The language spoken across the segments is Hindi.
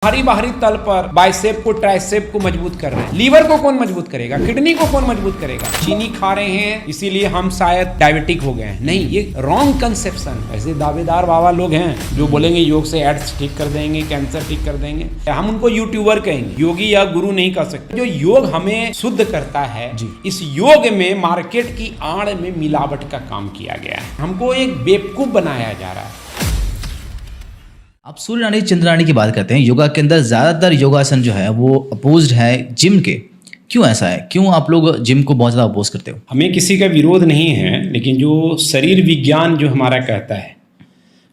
बाहरी बाहरी तल पर बाइसेप को ट्राइसेप को मजबूत कर रहे हैं। लीवर को कौन मजबूत करेगा? किडनी को कौन मजबूत करेगा? चीनी खा रहे हैं इसीलिए हम शायद डायबिटिक हो गए हैं। नहीं, ये रॉन्ग कंसेप्शन। ऐसे दावेदार बाबा लोग हैं जो बोलेंगे योग से एड्स ठीक कर देंगे, कैंसर ठीक कर देंगे। हम उनको यूट्यूबर कहेंगे, योगी या गुरु नहीं कह सकते। जो योग हमें शुद्ध करता है, इस योग में मार्केट की आड़ में मिलावट का काम किया गया है। हमको एक बेवकूफ बनाया जा रहा है। आप सूर्य नाड़ी चंद्र नाड़ी की बात करते हैं। योगा के अंदर ज़्यादातर योगासन जो है वो अपोज्ड है जिम के। क्यों ऐसा है? क्यों आप लोग जिम को बहुत ज़्यादा अपोज करते हो? हमें किसी का विरोध नहीं है, लेकिन जो शरीर विज्ञान जो हमारा कहता है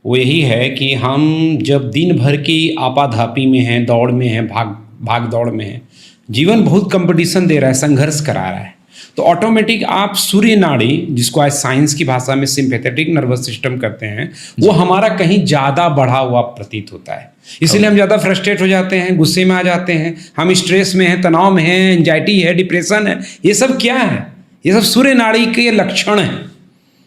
वो यही है कि हम जब दिन भर की आपाधापी में हैं, दौड़ में हैं, भाग दौड़ में हैं, जीवन बहुत कंपटीशन दे रहा है, संघर्ष करा रहा है, तो ऑटोमेटिक आप सूर्य नाड़ी, जिसको आज साइंस की भाषा में सिंपैथेटिक नर्वस सिस्टम कहते हैं, वो हमारा कहीं ज़्यादा बढ़ा हुआ प्रतीत होता है। इसीलिए हम ज़्यादा फ्रस्ट्रेट हो जाते हैं, गुस्से में आ जाते हैं, हम स्ट्रेस में हैं, तनाव में हैं, एंजाइटी है, डिप्रेशन है। ये सब क्या है? ये सब सूर्य नाड़ी के लक्षण हैं।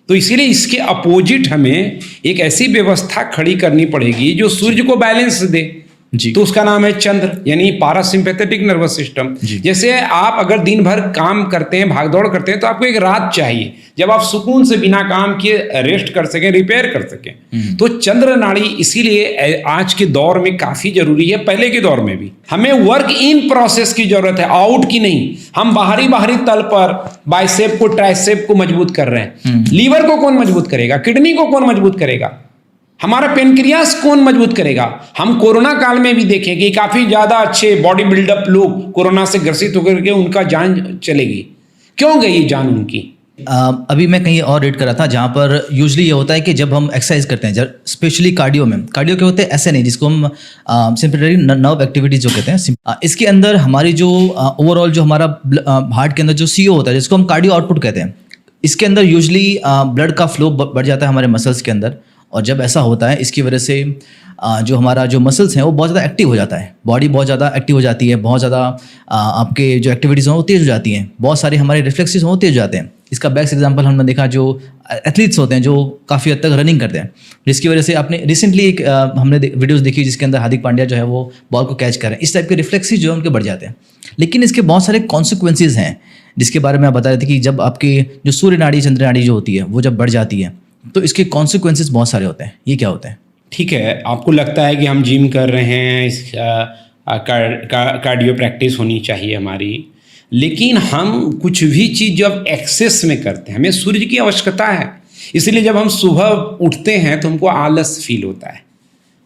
तो इसीलिए इसके अपोजिट हमें एक ऐसी व्यवस्था खड़ी करनी पड़ेगी जो सूर्य को बैलेंस दे जी। तो उसका नाम है चंद्र, यानी पारासिम्पैथेटिक नर्वस सिस्टम। जैसे आप अगर दिन भर काम करते हैं, भागदौड़ करते हैं, तो आपको एक रात चाहिए जब आप सुकून से बिना काम किए रेस्ट कर सकें, रिपेयर कर सकें। तो चंद्र नाड़ी इसीलिए आज के दौर में काफी जरूरी है। पहले के दौर में भी हमें वर्क इन प्रोसेस की जरूरत है, आउट की नहीं। हम बाहरी तल पर बाइसेप को ट्राइसेप को मजबूत कर रहे हैं। लीवर को कौन मजबूत करेगा? किडनी को कौन मजबूत करेगा? हमारा पेनक्रियास कौन मजबूत करेगा? हम कोरोना काल में भी देखें कि काफी ज्यादा अच्छे बॉडी बिल्डअप लोग कोरोना से ग्रसित होकर के उनका जान चलेगी। क्यों गई जान उनकी? अभी मैं कहीं और रीड कर रहा था जहाँ पर यूजली ये होता है कि जब हम एक्सरसाइज करते हैं, जब स्पेशली कार्डियो के होते हैं, ऐसे नहीं जिसको हम सिंपैथेटिक नर्व एक्टिविटीज जो कहते हैं, इसके अंदर हमारी जो ओवरऑल जो हमारा हार्ट के अंदर जो CO होता है, जिसको हम कार्डियो आउटपुट कहते हैं, इसके अंदर यूजली ब्लड का फ्लो बढ़ जाता है हमारे मसल्स के अंदर। और जब ऐसा होता है, इसकी वजह से जो हमारा जो मसल्स हैं वो बहुत ज़्यादा एक्टिव हो जाता है, बॉडी बहुत ज़्यादा एक्टिव हो जाती है, बहुत ज़्यादा आपके जो एक्टिविटीज़ हैं वो तेज़ हो जाती हैं, बहुत सारे हमारे रिफ्लेक्सेस हैं वो तेज़ हो जाते हैं। इसका बेस्ट एग्जांपल हमने देखा जो एथलीट्स होते हैं जो काफ़ी हद तक रनिंग करते हैं, जिसकी वजह से आपने रिसेंटली एक हमने वीडियोज़ देखी जिसके अंदर हार्दिक पांड्या जो है वो बॉल को कैच कर रहे हैं। इस टाइप के रिफ्लेक्सेस जो है उनके बढ़ जाते हैं। लेकिन इसके बहुत सारे कॉन्सिक्वेंसेज हैं जिसके बारे में आप बता रहे थे कि जब आपकी जो सूर्य नाड़ी चंद्र नाड़ी जो होती है वो जब बढ़ जाती है तो इसके कॉन्सिक्वेंसेस बहुत सारे होते हैं। ये क्या होते हैं? ठीक है, आपको लगता है कि हम जिम कर रहे हैं, कार्डियो प्रैक्टिस होनी चाहिए हमारी, लेकिन हम कुछ भी चीज़ जब एक्सेस में करते हैं, हमें सूर्य की आवश्यकता है। इसलिए जब हम सुबह उठते हैं तो हमको आलस फील होता है,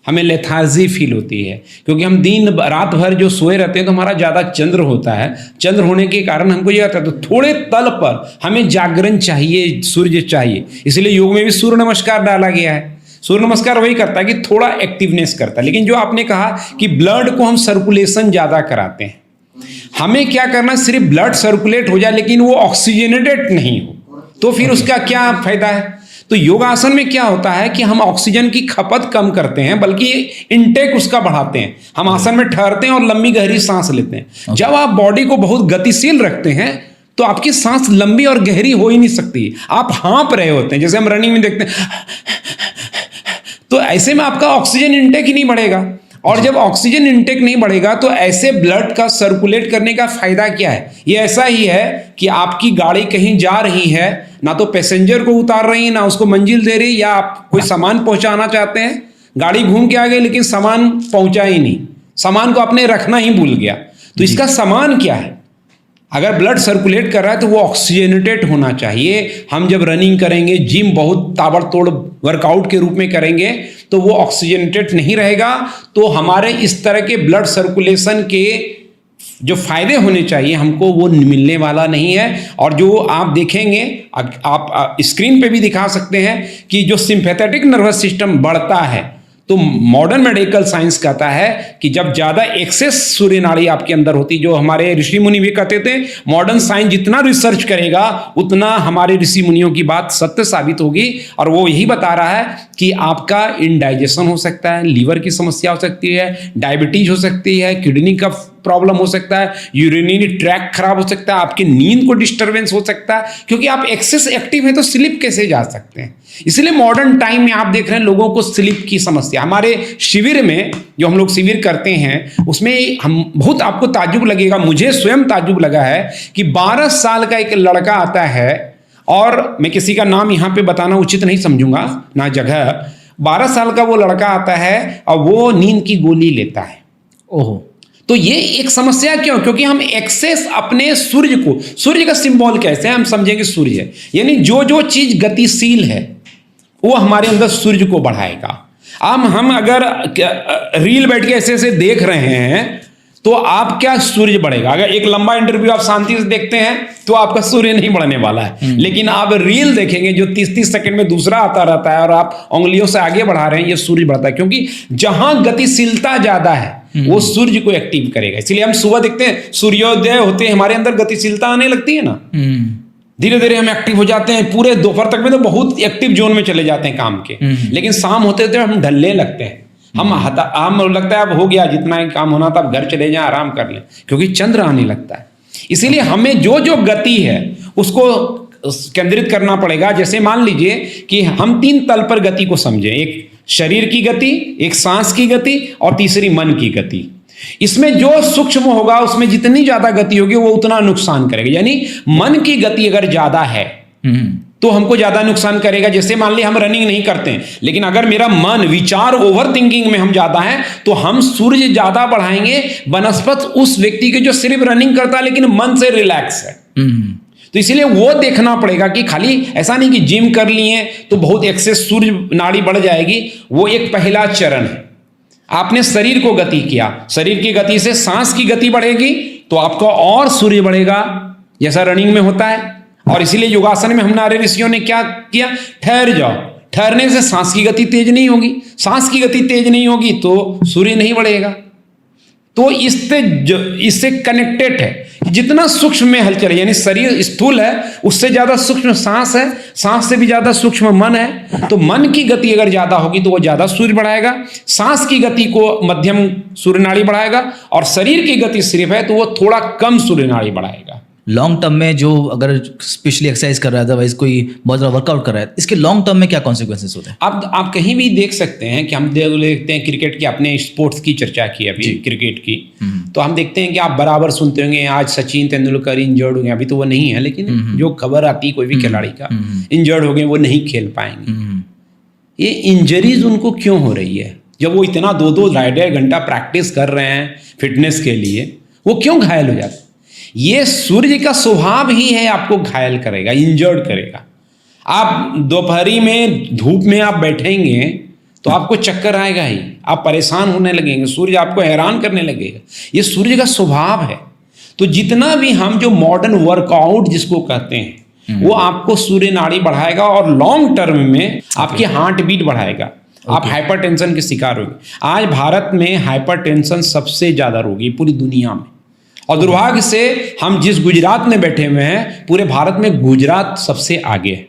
हमें लेथार्जी फील होती है, क्योंकि हम दिन रात भर जो सोए रहते हैं तो हमारा ज़्यादा चंद्र होता है। चंद्र होने के कारण हमको ये आता है, तो थोड़े तल पर हमें जागरण चाहिए, सूर्य चाहिए। इसलिए योग में भी सूर्य नमस्कार डाला गया है। सूर्य नमस्कार वही करता है कि थोड़ा एक्टिवनेस करता है। लेकिन जो आपने कहा कि ब्लड को हम सर्कुलेशन ज़्यादा कराते हैं, हमें क्या करना, सिर्फ ब्लड सर्कुलेट हो जाए लेकिन वो ऑक्सीजनेटेड नहीं हो, तो फिर उसका क्या फायदा है? तो योगासन में क्या होता है कि हम ऑक्सीजन की खपत कम करते हैं, बल्कि इनटेक उसका बढ़ाते हैं। हम आसन में ठहरते हैं और लंबी गहरी सांस लेते हैं। जब आप बॉडी को बहुत गतिशील रखते हैं तो आपकी सांस लंबी और गहरी हो ही नहीं सकती, आप हाँप रहे होते हैं। जैसे हम रनिंग में देखते हैं, तो ऐसे में आपका ऑक्सीजन इनटेक ही नहीं बढ़ेगा। और जब ऑक्सीजन इनटेक नहीं बढ़ेगा तो ऐसे ब्लड का सर्कुलेट करने का फायदा क्या है? ये ऐसा ही है कि आपकी गाड़ी कहीं जा रही है, ना तो पैसेंजर को उतार रही है, ना उसको मंजिल दे रही, या आप कोई सामान पहुंचाना चाहते हैं, गाड़ी घूम के आ गई लेकिन सामान पहुंचा ही नहीं, सामान को आपने रखना ही भूल गया। तो इसका सामान क्या है? अगर ब्लड सर्कुलेट कर रहा है तो वो ऑक्सीजनेटेड होना चाहिए। हम जब रनिंग करेंगे, जिम बहुत ताबड़तोड़ वर्कआउट के रूप में करेंगे तो वो ऑक्सीजनेटेड नहीं रहेगा, तो हमारे इस तरह के ब्लड सर्कुलेशन के जो फायदे होने चाहिए हमको वो मिलने वाला नहीं है। और जो आप देखेंगे, आप स्क्रीन पे भी दिखा सकते हैं कि जो सिंपैथेटिक नर्वस सिस्टम बढ़ता है, तो मॉडर्न मेडिकल साइंस कहता है कि जब ज्यादा एक्सेस सूर्य नाड़ी आपके अंदर होती, जो हमारे ऋषि मुनि भी कहते थे, मॉडर्न साइंस जितना रिसर्च करेगा उतना हमारे ऋषि मुनियों की बात सत्य साबित होगी। और वो यही बता रहा है कि आपका इंडाइजेशन हो सकता है, लीवर की समस्या हो सकती है, डायबिटीज हो सकती है, किडनी का प्रॉब्लम हो सकता है, यूरिनरी ट्रैक खराब हो सकता है, आपकी नींद को डिस्टरबेंस हो सकता है, क्योंकि आप एक्सेस एक्टिव हैं तो स्लिप कैसे जा सकते हैं। इसलिए मॉडर्न टाइम में आप देख रहे हैं लोगों को स्लिप की समस्या। हमारे शिविर में जो हम लोग शिविर करते हैं उसमें हम बहुत, आपको ताज्जुब लगेगा, मुझे स्वयं ताज्जुब लगा है कि 12 साल का एक लड़का आता है, और मैं किसी का नाम यहाँ पे बताना उचित नहीं समझूंगा ना जगह, 12 साल का वो लड़का आता है और वो नींद की गोली लेता है। ओहो। तो ये एक समस्या क्यों? क्योंकि हम एक्सेस अपने सूर्य को, सूर्य का सिंबल कैसे हम समझेंगे? सूर्य है, यानी जो जो चीज गतिशील है वो हमारे अंदर सूर्य को बढ़ाएगा। अब हम अगर रील बैठ के ऐसे ऐसे देख रहे हैं तो आप क्या सूर्य बढ़ेगा? अगर एक लंबा इंटरव्यू आप शांति से देखते हैं तो आपका सूर्य नहीं बढ़ने वाला है, लेकिन आप रील देखेंगे जो 30-30 सेकंड में दूसरा आता रहता है और आप उंगलियों से आगे बढ़ा रहे हैं, ये सूर्य बढ़ता है। क्योंकि जहां गतिशीलता ज्यादा है वो सूर्य को एक्टिव करेगा। इसलिए हम सुबह देखते हैं सूर्योदय होते हैं हमारे अंदर गतिशीलता आने लगती है ना, धीरे धीरे हम एक्टिव हो जाते हैं। पूरे दोपहर तक में तो बहुत एक्टिव जोन में चले जाते हैं काम के, लेकिन शाम होते होते हम ढलने लगते हैं। हम लगता है अब हो गया, जितना ही काम होना था अब घर चले जाएं, आराम कर लें, क्योंकि चंद्र आने लगता है। इसीलिए हमें जो जो गति है उसको केंद्रित करना पड़ेगा। जैसे मान लीजिए कि हम 3 तल पर गति को समझें, एक शरीर की गति, एक सांस की गति और तीसरी मन की गति। इसमें जो सूक्ष्म होगा उसमें जितनी ज्यादा गति होगी वो उतना नुकसान करेगा। यानी मन की गति अगर ज्यादा है तो हमको ज्यादा नुकसान करेगा। जैसे मान ली हम रनिंग नहीं करते हैं, लेकिन अगर मेरा मन विचार ओवर थिंकिंग में हम ज्यादा है तो हम सूर्य ज्यादा बढ़ाएंगे बनस्पत उस व्यक्ति के जो सिर्फ रनिंग करता है लेकिन मन से रिलैक्स है। तो इसीलिए वो देखना पड़ेगा कि खाली ऐसा नहीं कि जिम कर लिए तो बहुत एक्सेस सूर्य नाड़ी बढ़ जाएगी। वो एक पहला चरण है। आपने शरीर को गति किया, शरीर की गति से सांस की गति बढ़ेगी तो आपका और सूर्य बढ़ेगा, जैसा रनिंग में होता है। और इसीलिए योगासन में हमारे ऋषियों ने क्या किया? ठहर जाओ। ठहरने से सांस की गति तेज नहीं होगी, सांस की गति तेज नहीं होगी तो सूर्य नहीं बढ़ेगा। तो इससे कनेक्टेड है। जितना सूक्ष्म में हलचल, यानी शरीर स्थूल है उससे ज्यादा सूक्ष्म सांस है, सांस से भी ज्यादा सूक्ष्म मन है। तो मन की गति अगर ज्यादा होगी तो वो ज्यादा सूर्य बढ़ाएगा, सांस की गति को मध्यम सूर्य नाड़ी बढ़ाएगा, और शरीर की गति सिर्फ है तो वो थोड़ा कम सूर्य नाड़ी बढ़ाएगा। लॉन्ग टर्म में जो अगर स्पेशली एक्सरसाइज कर रहा है, अदरवाइज कोई बहुत ज़्यादा वर्कआउट कर रहा है, इसके लॉन्ग टर्म में क्या कॉन्सिक्वेंसेस होते हैं? आप कहीं भी देख सकते हैं कि हम देखते हैं क्रिकेट की, आपने स्पोर्ट्स की चर्चा की अभी क्रिकेट की, तो हम देखते हैं कि आप बराबर सुनते होंगे आज सचिन तेंदुलकर इंजर्ड हो गए। अभी तो वो नहीं है, लेकिन जो खबर आती है कोई भी खिलाड़ी का इंजर्ड हो गए, वो नहीं खेल पाएंगे। ये इंजरीज उनको क्यों हो रही है? जब वो इतना 2-2 ढाई घंटा प्रैक्टिस कर रहे हैं फिटनेस के लिए, वो क्यों घायल हो जाते? ये सूर्य का स्वभाव ही है, आपको घायल करेगा, इंजर्ड करेगा। आप दोपहरी में धूप में आप बैठेंगे तो आपको चक्कर आएगा ही, आप परेशान होने लगेंगे, सूर्य आपको हैरान करने लगेगा। ये सूर्य का स्वभाव है। तो जितना भी हम जो मॉडर्न वर्कआउट जिसको कहते हैं वो आपको सूर्य नाड़ी बढ़ाएगा और लॉन्ग टर्म में आपकी हार्ट बीट बढ़ाएगा। आप हाइपरटेंशन के शिकार होंगे। आज भारत में हाइपरटेंशन सबसे ज्यादा रोगी पूरी दुनिया में, और दुर्भाग्य से हम जिस गुजरात में बैठे हुए हैं पूरे भारत में गुजरात सबसे आगे है।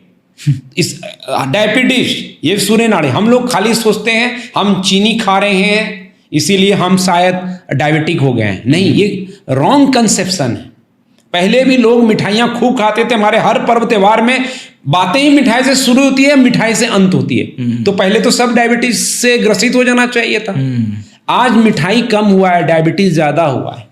इस डायबिटीज, ये सूर्य नाड़ी, हम लोग खाली सोचते हैं हम चीनी खा रहे हैं इसीलिए हम शायद डायबिटिक हो गए हैं। नहीं, ये रॉन्ग कंसेप्शन है। पहले भी लोग मिठाइयाँ खूब खाते थे। हमारे हर पर्व त्योहार में बातें ही मिठाई से शुरू होती है, मिठाई से अंत होती है। तो पहले तो सब डायबिटीज से ग्रसित हो जाना चाहिए था। आज मिठाई कम हुआ है, डायबिटीज ज्यादा हुआ है।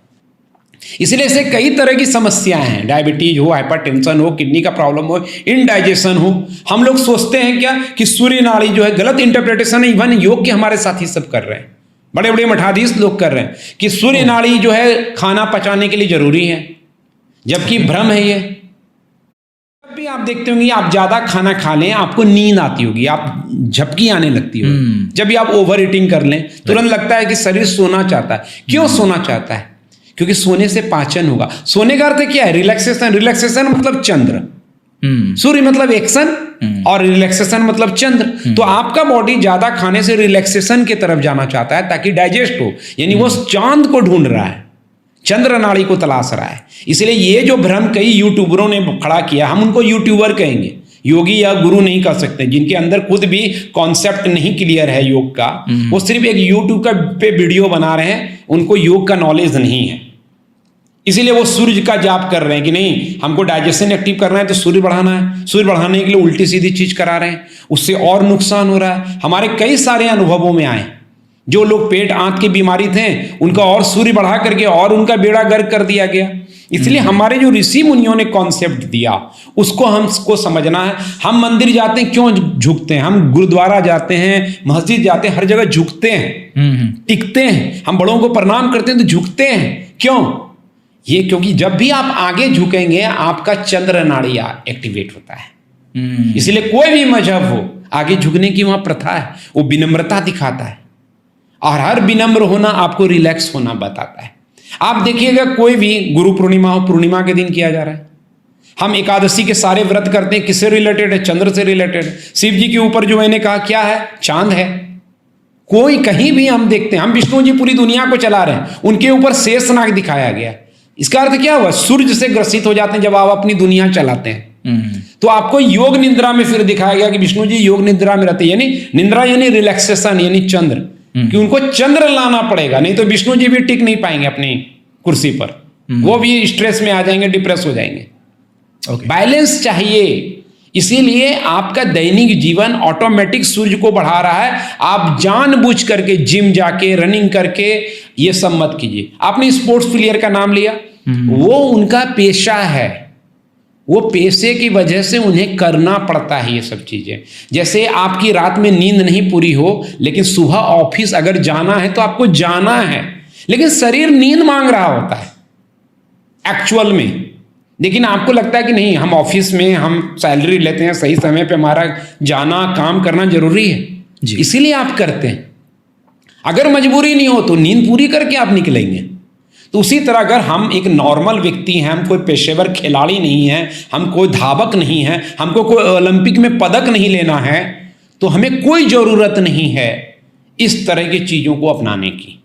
इसलिए ऐसे कई तरह की समस्याएं हैं, डायबिटीज हो, हाइपरटेंशन हो, किडनी का प्रॉब्लम हो, इनडाइजेशन हो। हम लोग सोचते हैं क्या कि सूर्य नाड़ी जो है, गलत इंटरप्रिटेशन है। इवन योग के हमारे साथी सब कर रहे हैं, बड़े बड़े मठाधीश लोग कर रहे हैं कि सूर्य नाड़ी जो है खाना पचाने के लिए जरूरी है, जबकि भ्रम है ये। जब भी आप देखते होंगे आप ज्यादा खाना खा लें आपको नींद आती होगी, आप झपकी आने लगती होगी। जब भी आप ओवर ईटिंग कर लें तुरंत लगता है कि शरीर सोना चाहता है। क्यों सोना चाहता है? क्योंकि सोने से पाचन होगा। सोने का अर्थ क्या है? रिलैक्सेशन। रिलैक्सेशन मतलब चंद्र, सूर्य मतलब एक्शन और रिलैक्सेशन मतलब चंद्र। तो आपका बॉडी ज्यादा खाने से रिलैक्सेशन की तरफ जाना चाहता है ताकि डाइजेस्ट हो, यानी वो चांद को ढूंढ रहा है, चंद्र नाड़ी को तलाश रहा है। इसलिए ये जो भ्रम कई यूट्यूबरों ने खड़ा किया, हम उनको यूट्यूबर कहेंगे, योगी या गुरु नहीं कर सकते, जिनके अंदर खुद भी कॉन्सेप्ट नहीं क्लियर है योग का। वो सिर्फ एक यूट्यूब का पे वीडियो बना रहे हैं, उनको योग का नॉलेज नहीं है। इसीलिए वो सूर्य का जाप कर रहे हैं कि नहीं, हमको डाइजेशन एक्टिव करना है तो सूर्य बढ़ाना है। सूर्य बढ़ाने के लिए उल्टी सीधी चीज करा रहे हैं, उससे और नुकसान हो रहा है। हमारे कई सारे अनुभवों में आए, जो लोग पेट आंत की बीमारी थे उनका और सूर्य बढ़ा करके और उनका बेड़ा गर्क कर दिया गया। इसलिए हमारे जो ऋषि मुनियों ने कॉन्सेप्ट दिया उसको हमको समझना है। हम मंदिर जाते हैं, क्यों झुकते हैं? हम गुरुद्वारा जाते हैं, मस्जिद जाते हैं, हर जगह झुकते हैं, टिकते हैं। हम बड़ों को प्रणाम करते हैं तो झुकते हैं, क्यों? ये क्योंकि जब भी आप आगे झुकेंगे आपका चंद्र नाड़ी एक्टिवेट होता है। इसलिए कोई भी मजहब हो, आगे झुकने की वहां प्रथा है, वो विनम्रता दिखाता है और हर विनम्र होना आपको रिलैक्स होना बताता है। आप देखिएगा कोई भी गुरु पूर्णिमा हो, पूर्णिमा के दिन किया जा रहा है। हम एकादशी के सारे व्रत करते हैं, किससे रिलेटेड है? चंद्र से रिलेटेड। शिव जी के ऊपर जो मैंने कहा क्या है? चांद है। कोई कहीं भी हम देखते हैं, हम विष्णु जी पूरी दुनिया को चला रहे हैं, उनके ऊपर शेषनाग दिखाया गया। इसका अर्थ क्या हुआ? सूर्य से ग्रसित हो जाते हैं जब आप अपनी दुनिया चलाते हैं। तो आपको योग निद्रा में फिर दिखाया गया कि विष्णु जी योग निद्रा में रहते हैं, यानी निद्रा यानी रिलैक्सेशन, यानी चंद्र, कि उनको चंद्र लाना पड़ेगा, नहीं तो विष्णु जी भी टिक नहीं पाएंगे अपनी कुर्सी पर। वो भी स्ट्रेस में आ जाएंगे, डिप्रेस हो जाएंगे। बैलेंस चाहिए। इसीलिए आपका दैनिक जीवन ऑटोमेटिक सूर्य को बढ़ा रहा है। आप जानबूझ करके जिम जाके रनिंग करके ये सब मत कीजिए। आपने स्पोर्ट्स प्लेयर का नाम लिया, वो उनका पेशा है, वो पेशे की वजह से उन्हें करना पड़ता है ये सब चीजें। जैसे आपकी रात में नींद नहीं पूरी हो लेकिन सुबह ऑफिस अगर जाना है तो आपको जाना है, लेकिन शरीर नींद मांग रहा होता है एक्चुअल में। लेकिन आपको लगता है कि नहीं, हम ऑफिस में हम सैलरी लेते हैं, सही समय पे हमारा जाना काम करना जरूरी है, इसीलिए आप करते हैं। अगर मजबूरी नहीं हो तो नींद पूरी करके आप निकलेंगे। तो उसी तरह अगर हम एक नॉर्मल व्यक्ति हैं, हम कोई पेशेवर खिलाड़ी नहीं है, हम कोई धावक नहीं है, हमको कोई ओलंपिक में पदक नहीं लेना है, तो हमें कोई जरूरत नहीं है इस तरह की चीजों को अपनाने की।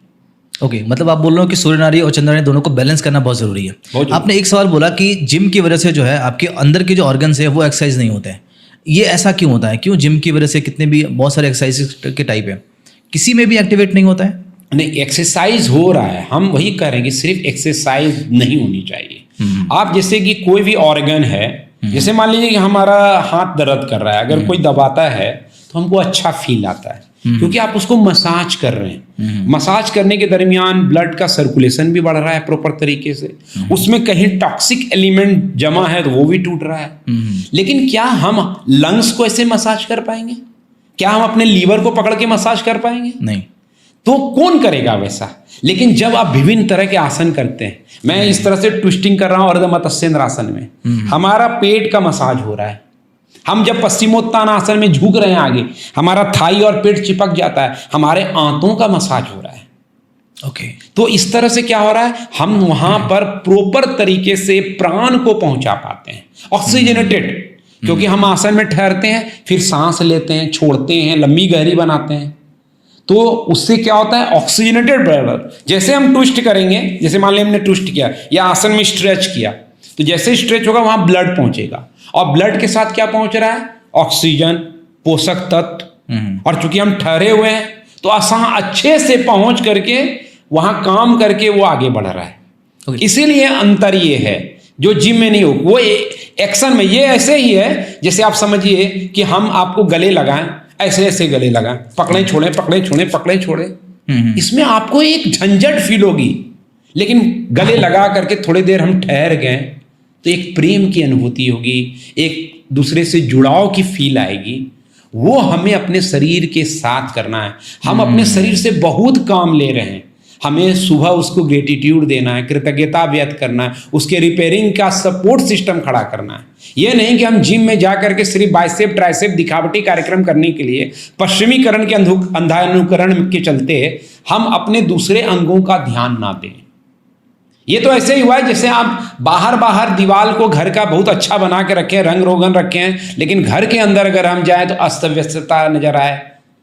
ओके, मतलब आप बोल रहे हो कि सूर्य नाड़ी और चंद्र नाड़ी दोनों को बैलेंस करना बहुत जरूरी है। आपने एक सवाल बोला कि जिम की वजह से जो है आपके अंदर के जो ऑर्गन्स है वो एक्सरसाइज नहीं होते हैं। ये ऐसा क्यों होता है? क्यों जिम की वजह से कितने भी बहुत सारे एक्सरसाइज के टाइप है, किसी में भी एक्टिवेट नहीं होता है? नहीं, एक्सरसाइज हो रहा है। हम वही कह रहे हैं कि सिर्फ एक्सरसाइज नहीं होनी चाहिए। आप जैसे कि कोई भी ऑर्गन है, जैसे मान लीजिए कि हमारा हाथ दर्द कर रहा है, अगर कोई दबाता है तो हमको अच्छा फील आता है, क्योंकि आप उसको मसाज कर रहे हैं। मसाज करने के दरमियान ब्लड का सर्कुलेशन भी बढ़ रहा है प्रॉपर तरीके से, उसमें कहीं टॉक्सिक एलिमेंट जमा है तो वो भी टूट रहा है। लेकिन क्या हम लंग्स को ऐसे मसाज कर पाएंगे? क्या हम अपने लीवर को पकड़ के मसाज कर पाएंगे? नहीं। तो कौन करेगा वैसा? लेकिन जब आप विभिन्न तरह के आसन करते हैं, मैं इस तरह से ट्विस्टिंग कर रहा हूं अर्धमत्स्येंद्र आसन में, हमारा पेट का मसाज हो रहा है। हम जब पश्चिमोत्तान आसन में झुक रहे हैं आगे, हमारा थाई और पेट चिपक जाता है, हमारे आंतों का मसाज हो रहा है। ओके। तो इस तरह से क्या हो रहा है, हम वहां पर प्रॉपर तरीके से प्राण को पहुंचा पाते हैं, ऑक्सीजनेटेड। क्योंकि हम आसन में ठहरते हैं, फिर सांस लेते हैं, छोड़ते हैं, लंबी गहरी बनाते हैं, तो उससे क्या होता है, ऑक्सीजनेटेड ब्लड। जैसे हम ट्विस्ट करेंगे, जैसे मान लिया हमने ट्विस्ट किया या आसन में स्ट्रेच किया, तो जैसे स्ट्रेच होगा वहां ब्लड पहुंचेगा, और ब्लड के साथ क्या पहुंच रहा है? ऑक्सीजन, पोषक तत्व। और चूंकि हम ठहरे हुए हैं तो आसान अच्छे से पहुंच करके वहां काम करके वो आगे बढ़ रहा है। इसीलिए अंतर ये है जो जिम में नहीं हो, वो एक्शन में। ये ऐसे ही है जैसे आप समझिए कि हम आपको गले लगाएं, ऐसे ऐसे गले लगाएं, पकड़े छोड़े पकड़े छोड़े पकड़े छोड़े, इसमें आपको एक झंझट फील होगी। लेकिन गले लगा करके थोड़ी देर हम ठहर गए तो एक प्रेम की अनुभूति होगी, एक दूसरे से जुड़ाव की फील आएगी। वो हमें अपने शरीर के साथ करना है। हम अपने शरीर से बहुत काम ले रहे हैं, हमें सुबह उसको ग्रेटिट्यूड देना है, कृतज्ञता व्यक्त करना है, उसके रिपेयरिंग का सपोर्ट सिस्टम खड़ा करना है। यह नहीं कि हम जिम में जा करके सिर्फ बाइसेप ट्राइसेप दिखावटी कार्यक्रम करने के लिए पश्चिमीकरण के अंधानुकरण के चलते हम अपने दूसरे अंगों का ध्यान ना दें। ये तो ऐसे ही हुआ है जैसे आप बाहर दीवार को घर का बहुत अच्छा बना के रखे हैं, रंग रोगन रखे हैं, लेकिन घर के अंदर अगर हम जाएं तो अस्त व्यस्तता नजर आए,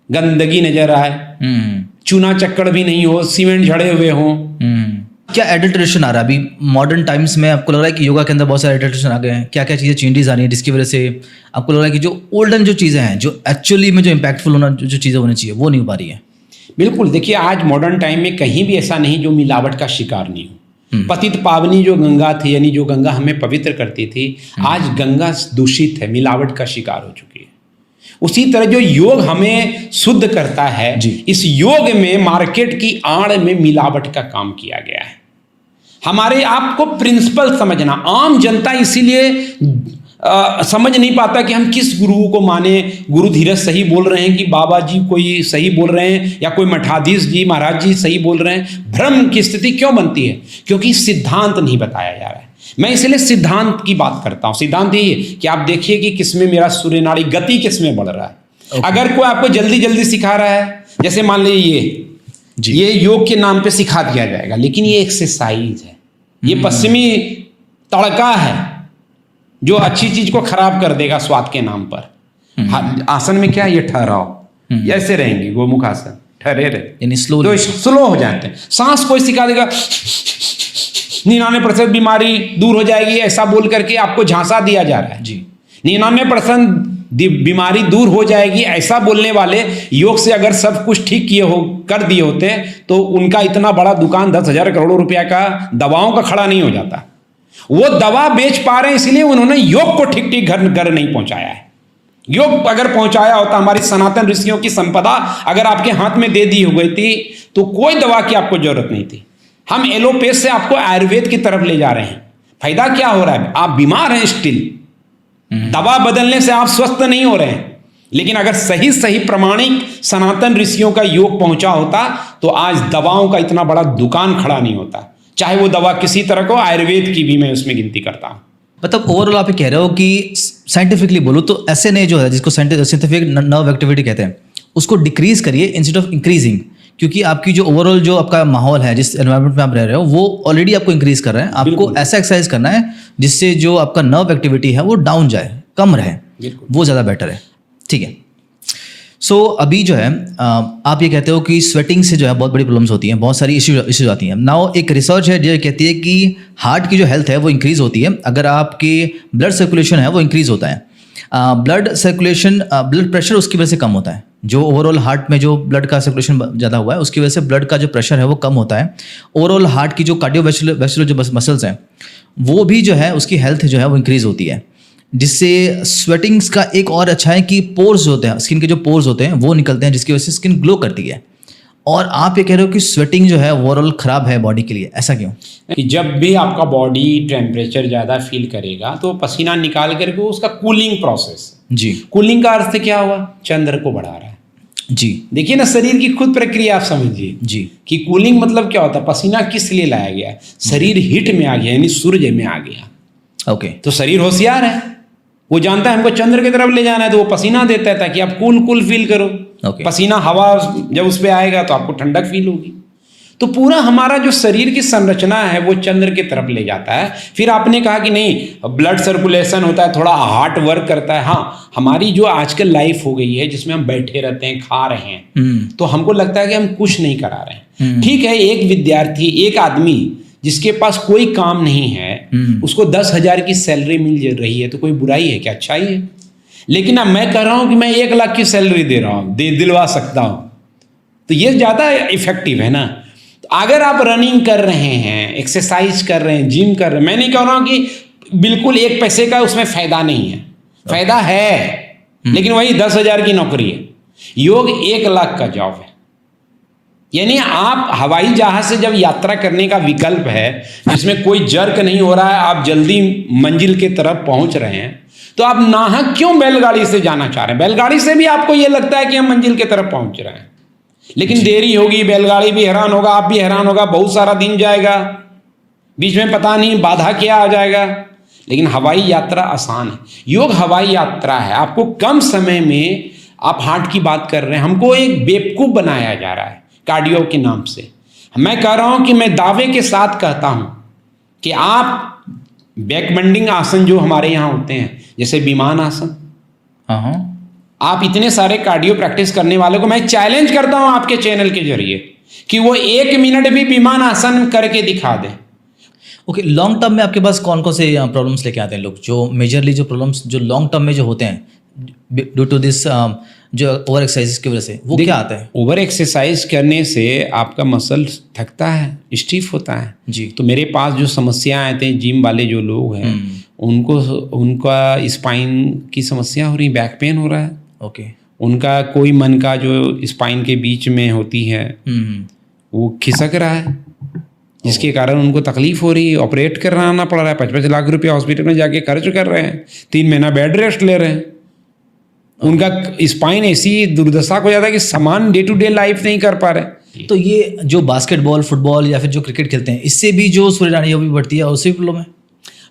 गंदगी नजर आए, चूना चक्कड़ भी नहीं हो, सीमेंट झड़े हुए हों। क्या एडल्ट्रेशन आ रहा है अभी मॉडर्न टाइम्स में? आपको लग रहा है कि योगा के अंदर बहुत सारे एडल्ट्रेशन आ गए हैं? क्या क्या चीज़ें चेंजेस आ रही हैं जिसकी वजह से आपको लग रहा है कि जो ओल्डन जो चीज़ें हैं, जो एक्चुअली में जो इम्पैक्टफुल होना जो चीज़ें होनी चाहिए वो नहीं हो पा रही है? बिल्कुल। देखिए, आज मॉडर्न टाइम में कहीं भी ऐसा नहीं जो मिलावट का शिकार नहीं हो। पतित पावनी जो गंगा थी, यानी जो गंगा हमें पवित्र करती थी, आज गंगा दूषित है, मिलावट का शिकार हो चुकी है। उसी तरह जो योग हमें शुद्ध करता है, इस योग में मार्केट की आड़ में मिलावट का काम किया गया है। हमारे आपको प्रिंसिपल समझना, आम जनता इसीलिए समझ नहीं पाता कि हम किस गुरु को माने। गुरु धीरज सही बोल रहे हैं कि बाबा जी कोई सही बोल रहे हैं, या कोई मठाधीश जी महाराज जी सही बोल रहे हैं। भ्रम की स्थिति क्यों बनती है? क्योंकि सिद्धांत नहीं बताया जा रहा है। मैं इसलिए सिद्धांत की बात करता हूं। सिद्धांत ये कि आप देखिए कि किसमें मेरा सूर्य नाड़ी गति किसमें बढ़ रहा है। अगर कोई आपको जल्दी जल्दी सिखा रहा है, जैसे मान लीजिए ये योग के नाम पे सिखा दिया जाएगा, लेकिन ये एक्सरसाइज है, ये पश्चिमी तड़का है जो अच्छी चीज को खराब कर देगा स्वाद के नाम पर। आसन में क्या, ये ठहराओ, ऐसे रहेंगे, गोमुख आसन, ठहरे रहे, यानी तो स्लो हो जाते हैं। सांस कोई सिखा देगा 99% बीमारी दूर हो जाएगी, ऐसा बोल करके आपको झांसा दिया जा रहा है। 99% बीमारी दूर हो जाएगी ऐसा बोलने वाले योग से अगर सब कुछ ठीक कर दिए होते तो उनका इतना बड़ा दुकान 10,000 करोड़ रुपया का दवाओं का खड़ा नहीं हो जाता। वो दवा बेच पा रहे हैं इसलिए उन्होंने योग को ठीक ठीक घर नहीं पहुंचाया है। योग अगर पहुंचाया होता, हमारी सनातन ऋषियों की संपदा अगर आपके हाथ में दे दी हो गई थी तो कोई दवा की आपको जरूरत नहीं थी। हम एलोपैथ से आपको आयुर्वेद की तरफ ले जा रहे हैं। फायदा क्या हो रहा है? आप बीमार हैं स्टिल, दवा बदलने से आप स्वस्थ नहीं हो रहे हैं। लेकिन अगर सही प्रमाणिक सनातन ऋषियों का योग पहुंचा होता तो आज दवाओं का इतना बड़ा दुकान खड़ा नहीं होता। चाहे वो दवा किसी तरह को, आयुर्वेद की भी मैं उसमें गिनती करता हूं। मतलब ओवरऑल आप कह रहे हो कि साइंटिफिकली बोलो तो एसएनए जो है, जिसको साइंटिफिक नर्व एक्टिविटी कहते हैं, उसको डिक्रीज करिए इंस्टेड ऑफ इंक्रीजिंग, क्योंकि आपकी जो ओवरऑल जो आपका माहौल है, जिस एनवायरनमेंट में आप रह रहे हो, वो ऑलरेडी आपको इंक्रीज कर रहा है। आपको ऐसा एक्सरसाइज करना है जिससे जो आपका नर्व एक्टिविटी है वो डाउन जाए, कम रहे, वो ज़्यादा बेटर है। ठीक है। सो अभी जो है आप ये कहते हो कि स्वेटिंग से जो है बहुत बड़ी प्रॉब्लम्स होती हैं, बहुत सारी इश्यूज आती हैं। नाउ एक रिसर्च है जो कहती है कि हार्ट की जो हेल्थ है वो इंक्रीज होती है अगर आपकी ब्लड सर्कुलेशन है वो इंक्रीज होता है। ब्लड सर्कुलेशन, ब्लड प्रेशर उसकी वजह से कम होता है। जो ओवरऑल हार्ट में जो ब्लड का सर्कुलेशन ज़्यादा हुआ है उसकी वजह से ब्लड का जो प्रेशर है वो कम होता है। ओवरऑल हार्ट की जो कार्डियोवैस्कुलर जो मसल्स हैं वो भी जो है उसकी हेल्थ जो है वो इंक्रीज होती है, जिससे स्वेटिंग्स का एक और अच्छा है कि पोर्स होते हैं, स्किन के जो पोर्स होते हैं वो निकलते हैं, जिसकी वजह से स्किन ग्लो करती है। और आप ये कह रहे हो कि स्वेटिंग जो है ओवरऑल खराब है बॉडी के लिए, ऐसा क्यों? कि जब भी आपका बॉडी टेम्परेचर ज़्यादा फील करेगा तो पसीना निकाल करके उसका कूलिंग प्रोसेस। जी, कूलिंग का अर्थ क्या हुआ? चंद्र को बढ़ा रहा है। जी, देखिए ना, शरीर की खुद प्रक्रिया आप समझिए जी, कि कूलिंग मतलब क्या होता है? पसीना किस लिए लाया गया? शरीर हीट में आ गया, यानी सूर्य में आ गया। ओके। तो शरीर होशियार है, वो जानता है हमको चंद्र की तरफ ले जाना है, तो वो पसीना देता है ताकि आप कूल फील करो। पसीना हवा जब उस पर आएगा तो आपको ठंडक फील होगी। तो पूरा हमारा जो शरीर की संरचना है वो चंद्र की तरफ ले जाता है। फिर आपने कहा कि नहीं ब्लड सर्कुलेशन होता है, थोड़ा हार्ट वर्क करता है। हाँ, हमारी जो आजकल लाइफ हो गई है जिसमें हम बैठे रहते हैं, खा रहे हैं, तो हमको लगता है कि हम कुछ नहीं करा रहे हैं। ठीक है, एक विद्यार्थी, एक आदमी जिसके पास कोई काम नहीं है, उसको 10,000 की सैलरी मिल रही है तो कोई बुराई है क्या? अच्छा ही है। लेकिन अब मैं कह रहा हूं कि मैं 1 लाख की सैलरी दे रहा हूं, दिलवा सकता हूं, तो ये ज़्यादा इफेक्टिव है ना। तो अगर आप रनिंग कर रहे हैं, एक्सरसाइज कर रहे हैं, जिम कर रहे हैं, मैं नहीं कह रहा हूं कि बिल्कुल 1 पैसे का उसमें फायदा नहीं है, फायदा है, लेकिन वही 10,000 की नौकरी है। योग 1 लाख का जॉब है। यानी आप हवाई जहाज से जब यात्रा करने का विकल्प है जिसमें कोई जर्क नहीं हो रहा है, आप जल्दी मंजिल की तरफ पहुंच रहे हैं, तो आप नाहक क्यों बैलगाड़ी से जाना चाह रहे हैं? बैलगाड़ी से भी आपको यह लगता है कि हम मंजिल की तरफ पहुंच रहे हैं, लेकिन देरी होगी, बैलगाड़ी भी हैरान होगा, आप भी हैरान होगा, बहुत सारा दिन जाएगा, बीच में पता नहीं बाधा क्या आ जाएगा। लेकिन हवाई यात्रा आसान है। योग हवाई यात्रा है। आपको कम समय में, आप हार्ट की बात कर रहे हैं, हमको एक बेवकूफ़ बनाया जा रहा है कार्डियो के नाम से। मैं कह रहा हूं कि मैं दावे के साथ कहता हूं कि आप बैक बेंडिंग आसन जो हमारे यहाँ होते हैं, जैसे विमान आसन, आप इतने सारे कार्डियो प्रैक्टिस करने वालों को मैं चैलेंज करता हूं आपके चैनल के जरिए कि वो 1 मिनट भी विमान आसन करके दिखा दें। ओके, लॉन्ग टर्म में आपके पास कौन कौन से प्रॉब्लम्स लेके आते हैं लोग, जो मेजरली जो प्रॉब्लम्स जो लॉन्ग टर्म में जो होते हैं ड्यू टू दिस जो ओवर एक्सरसाइज की वजह से, वो क्या आता है? ओवर एक्सरसाइज करने से आपका मसल थकता है, स्टीफ होता है जी। तो मेरे पास जो समस्या आते हैं, जिम वाले जो लोग हैं उनको, उनका स्पाइन की समस्या हो रही, बैक पेन हो रहा है, ओके। उनका कोई मन का जो स्पाइन के बीच में होती है वो खिसक रहा है, जिसके कारण उनको तकलीफ हो रही है, ऑपरेट कराना पड़ रहा है, 55 लाख रुपए हॉस्पिटल में जाके खर्च कर रहे हैं, 3 महीना बेड रेस्ट ले रहे हैं, उनका स्पाइन ऐसी दुर्दशा हो जाता है कि समान डे टू डे लाइफ नहीं कर पा रहे। तो ये जो बास्केटबॉल, फुटबॉल या फिर जो क्रिकेट खेलते हैं, इससे भी जो सूर्यरानी है वो भी बढ़ती है, और उससे भी प्रॉब्लम है?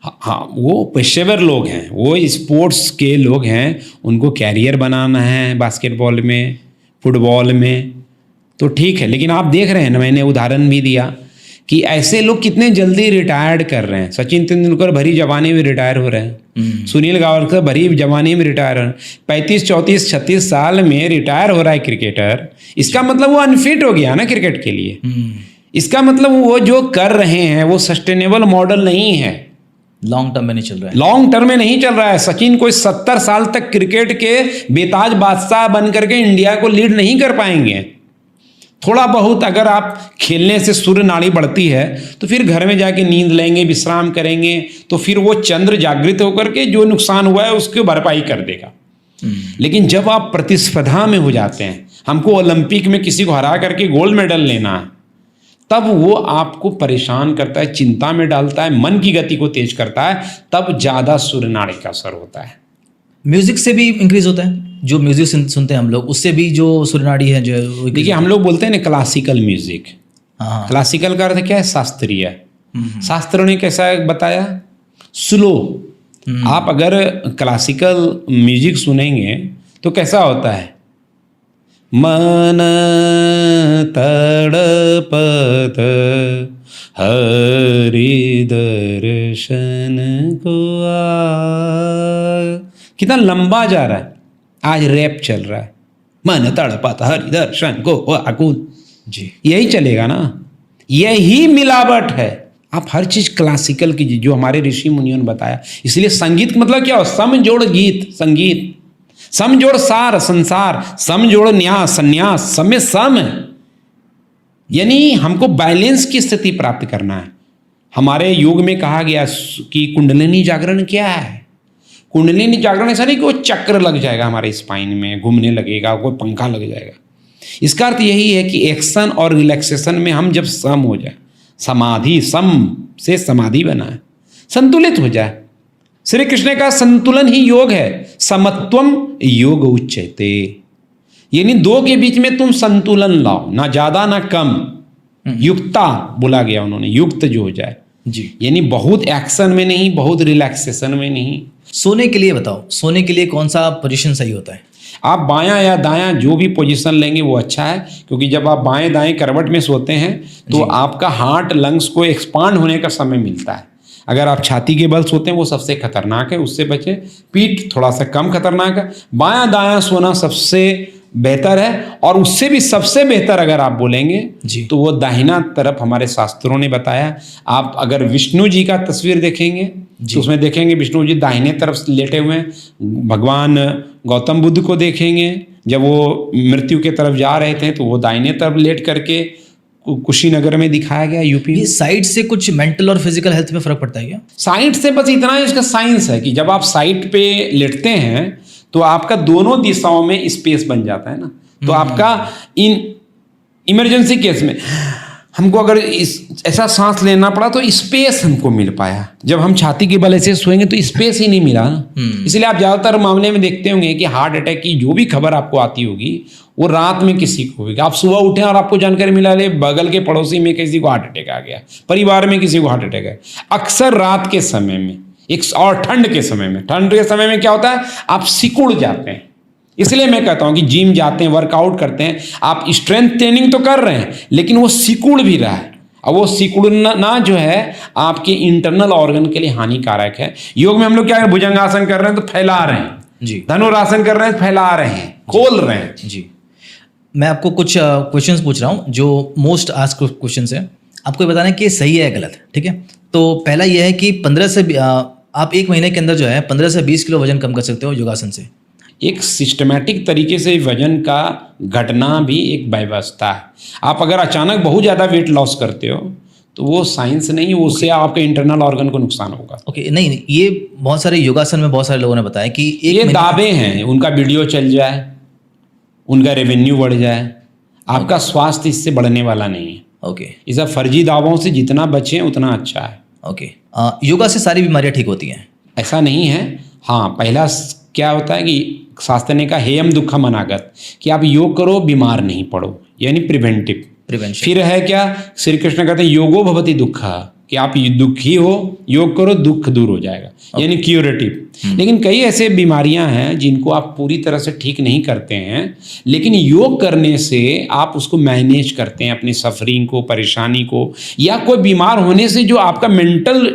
हाँ, वो पेशेवर लोग हैं, वो स्पोर्ट्स के लोग हैं, उनको कैरियर बनाना है बास्केटबॉल में, फुटबॉल में, तो ठीक है। लेकिन आप देख रहे हैं ना, मैंने उदाहरण भी दिया कि ऐसे लोग कितने जल्दी रिटायर्ड कर रहे हैं। सचिन तेंदुलकर भरी जवानी में रिटायर हो रहे हैं, सुनील गावस्कर भरी जवानी में रिटायर हो रहे हैं, 35, 34, 36 साल में रिटायर हो रहा है क्रिकेटर। इसका मतलब वो अनफिट हो गया ना क्रिकेट के लिए। इसका मतलब वो जो कर रहे हैं वो सस्टेनेबल मॉडल नहीं है, लॉन्ग टर्म में नहीं चल रहा है। लॉन्ग टर्म में नहीं चल रहा है। सचिन कोई 70 साल तक क्रिकेट के बेताज बादशाह बन करके इंडिया को लीड नहीं कर पाएंगे। थोड़ा बहुत अगर आप खेलने से सूर्य नाड़ी बढ़ती है तो फिर घर में जाके नींद लेंगे, विश्राम करेंगे, तो फिर वो चंद्र जागृत होकर के जो नुकसान हुआ है उसकी भरपाई कर देगा। लेकिन जब आप प्रतिस्पर्धा में हो जाते हैं, हमको ओलंपिक में किसी को हरा करके गोल्ड मेडल लेना है, तब वो आपको परेशान करता है, चिंता में डालता है, मन की गति को तेज करता है, तब ज़्यादा सूर्य नाड़ी का असर होता है। म्यूजिक से भी इंक्रीज होता है, जो म्यूजिक सुनते हैं हम लोग, उससे भी जो सूर्य नाड़ी है जो देखिए, हम लोग बोलते हैं ना क्लासिकल म्यूजिक। हाँ। क्लासिकल का अर्थ क्या है? शास्त्रीय। शास्त्रों ने कैसा बताया? स्लो। आप अगर क्लासिकल म्यूजिक सुनेंगे तो कैसा होता है? मन तड़पत हरि दर्शन को कितना लंबा जा रहा है। आज रैप चल रहा है, मन तड़पत हरि दर्शन को आकुल। जी, यही चलेगा ना, यही मिलावट है। आप हर चीज क्लासिकल कीजिए, जो हमारे ऋषि मुनियों ने बताया। इसलिए संगीत मतलब क्या हो? सम जोड़ गीत, संगीत, सम जोड़ सार संसार, सम जोड़ न्यास संन्यास, समय सम, यानी हमको बैलेंस की स्थिति प्राप्त करना है। हमारे योग में कहा गया कि कुंडलिनी जागरण क्या है? कुंडलिनी जागरण ऐसा नहीं कि वो चक्र लग जाएगा हमारे स्पाइन में, घूमने लगेगा, कोई पंखा लग जाएगा। इसका अर्थ यही है कि एक्शन और रिलैक्सेशन में हम जब सम हो जाए, समाधि, सम से समाधि बना है, संतुलित हो जाए। श्री कृष्ण का संतुलन ही योग है। समत्वम योग उच्यते, यानी दो के बीच में तुम संतुलन लाओ, ना ज्यादा ना कम, युक्ता बोला गया उन्होंने, युक्त जो हो जाए जी, यानी बहुत एक्शन में नहीं, बहुत रिलैक्सेशन में नहीं। सोने के लिए बताओ, सोने के लिए कौन सा पोजीशन सही होता है? आप बायां या दायां जो भी पोजीशन लेंगे वो अच्छा है, क्योंकि जब आप बाएं दाएं करवट में सोते हैं तो आपका हार्ट लंग्स को एक्सपांड होने का समय मिलता है। अगर आप छाती के बल सोते हैं वो सबसे खतरनाक है, उससे बचें। पीठ थोड़ा सा कम खतरनाक है। बायां दायां सोना सबसे बेहतर है, और उससे भी सबसे बेहतर अगर आप बोलेंगे जी, तो वो दाहिना तरफ हमारे शास्त्रों ने बताया। आप अगर विष्णु जी का तस्वीर देखेंगे तो उसमें देखेंगे विष्णु जी दाहिने तरफ लेटे हुए हैं। भगवान गौतम बुद्ध को देखेंगे, जब वो मृत्यु के तरफ जा रहे थे तो वो दाहिने तरफ लेट करके कुशीनगर में दिखाया गया, यूपी। ये साइड से कुछ मेंटल और फिजिकल हेल्थ में फर्क पड़ता है क्या? साइड से बस इतना ही इसका साइंस है कि जब आप साइड पे लेटते हैं तो आपका दोनों दिशाओं में स्पेस बन जाता है ना, तो आपका इन इमरजेंसी केस में हमको अगर ऐसा सांस लेना पड़ा तो स्पेस हमको मिल पाया। जब हम छाती के बल ऐसे सोएंगे तो स्पेस ही नहीं मिला ना। इसलिए आप ज़्यादातर मामले में देखते होंगे कि हार्ट अटैक की जो भी खबर आपको आती होगी वो रात में किसी को होगी। आप सुबह उठे और आपको जानकारी मिला, ले बगल के पड़ोसी में किसी को हार्ट अटैक आ गया, परिवार में किसी को हार्ट अटैक है। अक्सर रात के समय में, और ठंड के समय में, ठंड के समय में क्या होता है, आप सिकुड़ जाते हैं। इसलिए मैं कहता हूं कि जिम जाते हैं, वर्कआउट करते हैं, आप स्ट्रेंथ ट्रेनिंग तो कर रहे हैं लेकिन वो सिकुड़ भी रहा है, और वो सिकुड़ना जो है आपके इंटरनल ऑर्गन के लिए हानिकारक है। योग में हम लोग क्या है, भुजंगासन कर रहे हैं तो फैला रहे हैं जी, धनुरासन कर रहे हैं फैला रहे हैं, खोल रहे हैं जी। मैं आपको कुछ क्वेश्चंस पूछ रहा हूँ जो मोस्ट आस्क्ड क्वेश्चंस है, आपको बताना है कि सही है या गलत, ठीक है? तो पहला यह है कि 15 से आप एक महीने के अंदर जो है 15 से 20 किलो वजन कम कर सकते हो योगासन से। एक सिस्टमैटिक तरीके से वजन का घटना भी एक व्यवस्था है। आप अगर अचानक बहुत ज़्यादा वेट लॉस करते हो तो वो साइंस नहीं, उससे आपके इंटरनल ऑर्गन को नुकसान होगा। ओके, नहीं, ये बहुत सारे योगासन में बहुत सारे लोगों ने बताया कि ये दावे हैं, उनका वीडियो चल जाए, उनका रेवेन्यू बढ़ जाए, आपका स्वास्थ्य इससे बढ़ने वाला नहीं है। ओके ये सब फर्जी दावों से जितना बचें उतना अच्छा है। ओके, योगा से सारी बीमारियां ठीक होती हैं? ऐसा नहीं है। हाँ, पहला क्या होता है कि शास्त्र ने कहा हेयम दुखम अनागत, कि आप योग करो बीमार नहीं पड़ो, यानी प्रिवेंटिव। प्रिवेंशन। फिर है क्या, श्री कृष्ण कहते हैं योगो भवति दुखा, कि आप दुखी हो योग करो दुख दूर हो जाएगा, यानी क्यूरेटिव। लेकिन कई ऐसे बीमारियां हैं जिनको आप पूरी तरह से ठीक नहीं करते हैं, लेकिन योग करने से आप उसको मैनेज करते हैं, अपनी सफरिंग को, परेशानी को, या कोई बीमार होने से जो आपका मेंटल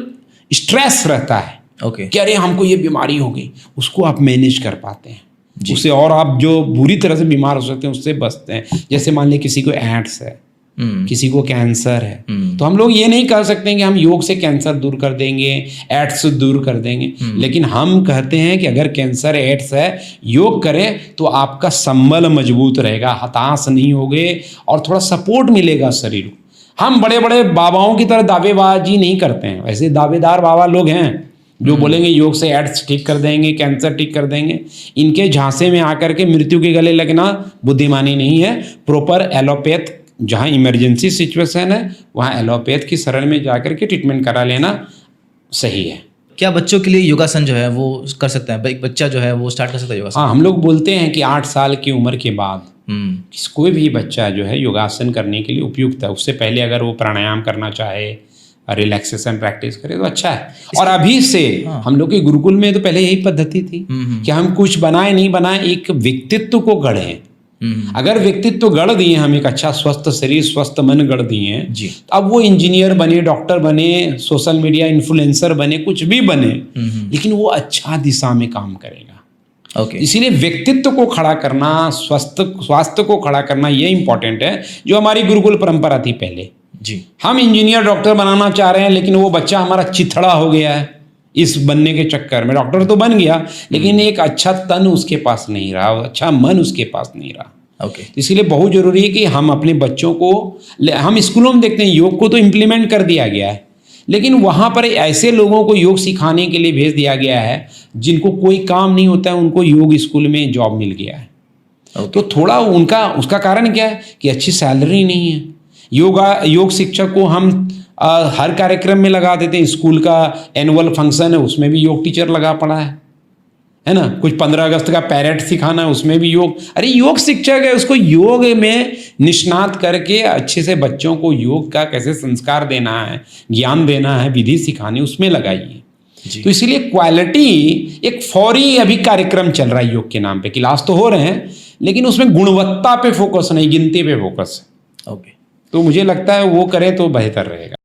स्ट्रेस रहता है ओके कि अरे हमको ये बीमारी हो गई, उसको आप मैनेज कर पाते हैं उससे, और आप जो बुरी तरह से बीमार हो सकते हैं उससे बचते हैं। जैसे मान लीजिए किसी को एड्स है, किसी को कैंसर है, तो हम लोग ये नहीं कह सकते कि हम योग से कैंसर दूर कर देंगे, एड्स दूर कर देंगे, लेकिन हम कहते हैं कि अगर कैंसर एड्स है, योग करें तो आपका संबल मजबूत रहेगा, हताश नहीं होगे और थोड़ा सपोर्ट मिलेगा शरीर को। हम बड़े बड़े बाबाओं की तरह दावेबाजी नहीं करते हैं, वैसे दावेदार बाबा लोग हैं जो बोलेंगे योग से एड्स ठीक कर देंगे, कैंसर ठीक कर देंगे। इनके झांसे में आकर के मृत्यु के गले लगना बुद्धिमानी नहीं है। प्रॉपर एलोपैथ, जहाँ इमरजेंसी सिचुएशन है वहाँ एलोपैथ की शरण में जाकर के ट्रीटमेंट करा लेना सही है। क्या बच्चों के लिए योगासन जो है वो कर सकते हैं? एक बच्चा जो है वो स्टार्ट कर सकता है योगासन? हाँ, हम लोग बोलते हैं कि 8 साल की उम्र के बाद कोई भी बच्चा जो है योगासन करने के लिए उपयुक्त है। उससे पहले अगर वो प्राणायाम करना चाहे, रिलैक्सेशन प्रैक्टिस करे तो अच्छा है। और अभी से हम लोग के गुरुकुल में तो पहले यही पद्धति थी कि हम कुछ बनाए नहीं बनाए, एक व्यक्तित्व को गढ़े। अगर व्यक्तित्व गढ़ दिए, हम एक अच्छा स्वस्थ शरीर स्वस्थ मन गढ़ दिए जी, तो अब वो इंजीनियर बने, डॉक्टर बने, सोशल मीडिया इन्फ्लुएंसर बने, कुछ भी बने, लेकिन वो अच्छा दिशा में काम करेगा। ओके, इसीलिए व्यक्तित्व को खड़ा करना, स्वास्थ्य को खड़ा करना, ये इंपॉर्टेंट है, जो हमारी गुरुकुल परंपरा थी पहले। जी, हम इंजीनियर डॉक्टर बनाना चाह रहे हैं, लेकिन वो बच्चा हमारा चिथड़ा हो गया है इस बनने के चक्कर में। डॉक्टर तो बन गया, लेकिन एक अच्छा तन उसके पास नहीं रहा, अच्छा मन उसके पास नहीं रहा। ओके, इसलिए बहुत जरूरी है कि हम अपने बच्चों को, हम स्कूलों में देखते हैं योग को तो इम्प्लीमेंट कर दिया गया है, लेकिन वहाँ पर ऐसे लोगों को योग सिखाने के लिए भेज दिया गया है जिनको कोई काम नहीं होता है, उनको योग स्कूल में जॉब मिल गया है। तो थोड़ा उसका कारण क्या है कि अच्छी सैलरी नहीं है। योग शिक्षक को हम हर कार्यक्रम में लगा देते हैं। स्कूल का एनुअल फंक्शन है, उसमें भी योग टीचर लगा पड़ा है ना। कुछ 15 अगस्त का पैरेड सिखाना है, उसमें भी योग। अरे योग शिक्षक है, उसको योग में निष्णात करके अच्छे से बच्चों को योग का कैसे संस्कार देना है, ज्ञान देना है, विधि सिखानी, उसमें लगाइए। तो इसीलिए क्वालिटी, एक फौरी अभी कार्यक्रम चल रहा है योग के नाम पे, क्लास तो हो रहे हैं, लेकिन उसमें गुणवत्ता पे फोकस नहीं, गिनती पे फोकस है। ओके, तो मुझे लगता है वो करें तो बेहतर रहेगा।